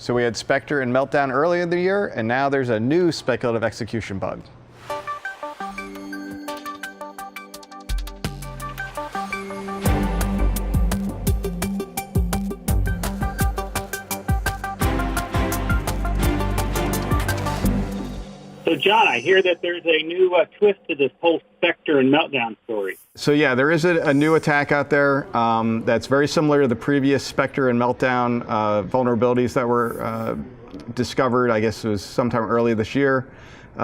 So we had Spectre and Meltdown earlier in the year, and now there's a new speculative execution bug. So, John, I hear that there's a new twist to this whole Spectre and Meltdown story. So yeah, there is a new attack out there that's very similar to the previous Spectre and Meltdown vulnerabilities that were discovered, I guess it was sometime early this year.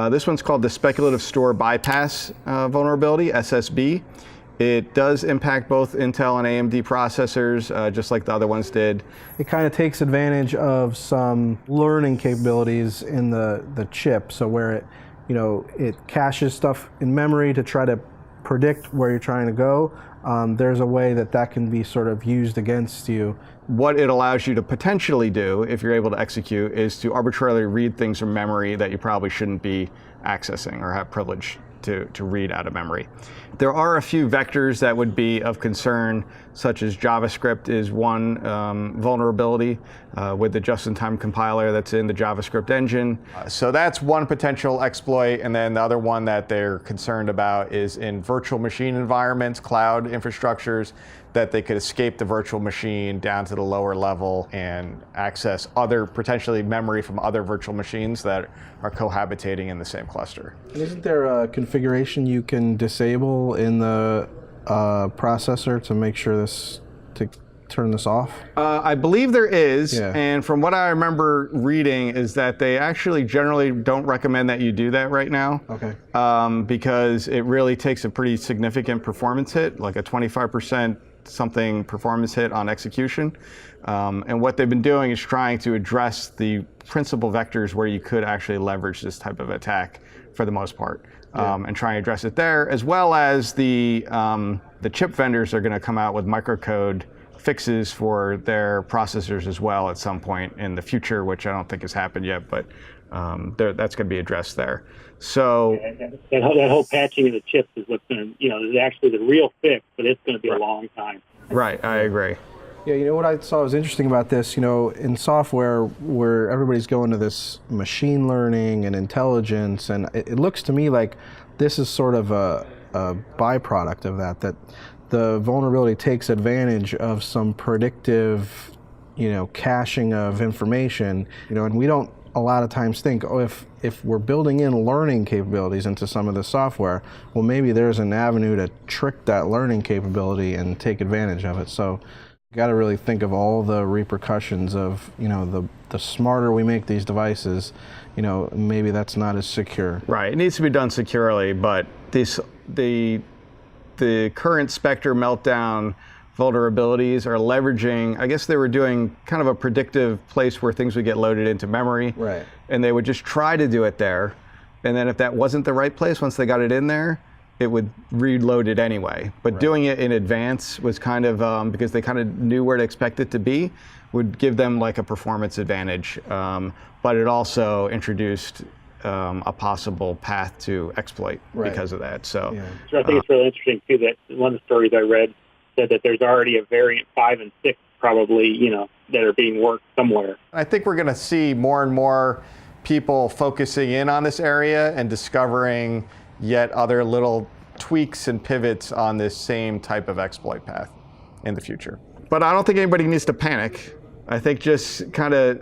This one's called the Speculative Store Bypass vulnerability, SSB. It does impact both Intel and AMD processors, just like the other ones did. It kind of takes advantage of some learning capabilities in the chip, so where it caches stuff in memory to try to predict where you're trying to go. There's a way that can be sort of used against you. What it allows you to potentially do, if you're able to execute, is to arbitrarily read things from memory that you probably shouldn't be accessing or have privilege to read out of memory. There are a few vectors that would be of concern, such as JavaScript is one vulnerability with the just-in-time compiler that's in the JavaScript engine. So that's one potential exploit, and then the other one that they're concerned about is in virtual machine environments, cloud infrastructures, that they could escape the virtual machine down to the lower level and access other, potentially memory from other virtual machines that are cohabitating in the same cluster. And isn't there a configuration you can disable in the processor to make sure to turn this off? I believe there is, yeah. And from what I remember reading is that they actually generally don't recommend that you do that right now. Okay. Because it really takes a pretty significant performance hit, like a 25% something performance hit on execution. And what they've been doing is trying to address the principal vectors where you could actually leverage this type of attack for the most part, and try and address it there, as well as the chip vendors are going to come out with microcode fixes for their processors as well at some point in the future, which I don't think has happened yet, but that's going to be addressed there. So that whole patching of the chips is what's going to, is actually the real fix, but it's going to be a long time. Right, I agree. Yeah, what I saw was interesting about this, in software where everybody's going to this machine learning and intelligence, and it looks to me like this is sort of a byproduct of that the vulnerability takes advantage of some predictive, caching of information, and we don't a lot of times think, if we're building in learning capabilities into some of the software, well, maybe there's an avenue to trick that learning capability and take advantage of it. So you got to really think of all the repercussions of, the smarter we make these devices, maybe that's not as secure. Right, it needs to be done securely, but the current Spectre Meltdown vulnerabilities are leveraging, I guess they were doing kind of a predictive place where things would get loaded into memory. Right. And they would just try to do it there. And then if that wasn't the right place, once they got it in there, it would reload it anyway. But right. Doing it in advance was kind of, because they kind of knew where to expect it to be, would give them like a performance advantage. But it also introduced a possible path to exploit because of that. So, I think it's really interesting too that one of the stories I read said that there's already a variant 5 and 6 probably, that are being worked somewhere. I think we're going to see more and more people focusing in on this area and discovering yet other little tweaks and pivots on this same type of exploit path in the future. But I don't think anybody needs to panic. I think just kind of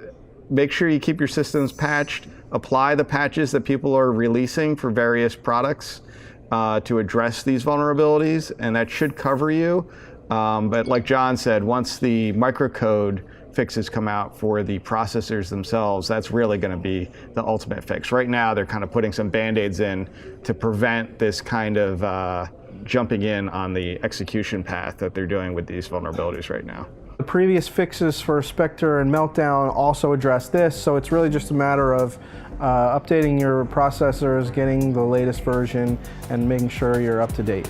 make sure you keep your systems patched, apply the patches that people are releasing for various products to address these vulnerabilities, and that should cover you. But like John said, once the microcode fixes come out for the processors themselves, that's really going to be the ultimate fix. Right now, they're kind of putting some Band-Aids in to prevent this kind of jumping in on the execution path that they're doing with these vulnerabilities right now. The previous fixes for Spectre and Meltdown also address this, so it's really just a matter of updating your processors, getting the latest version, and making sure you're up to date.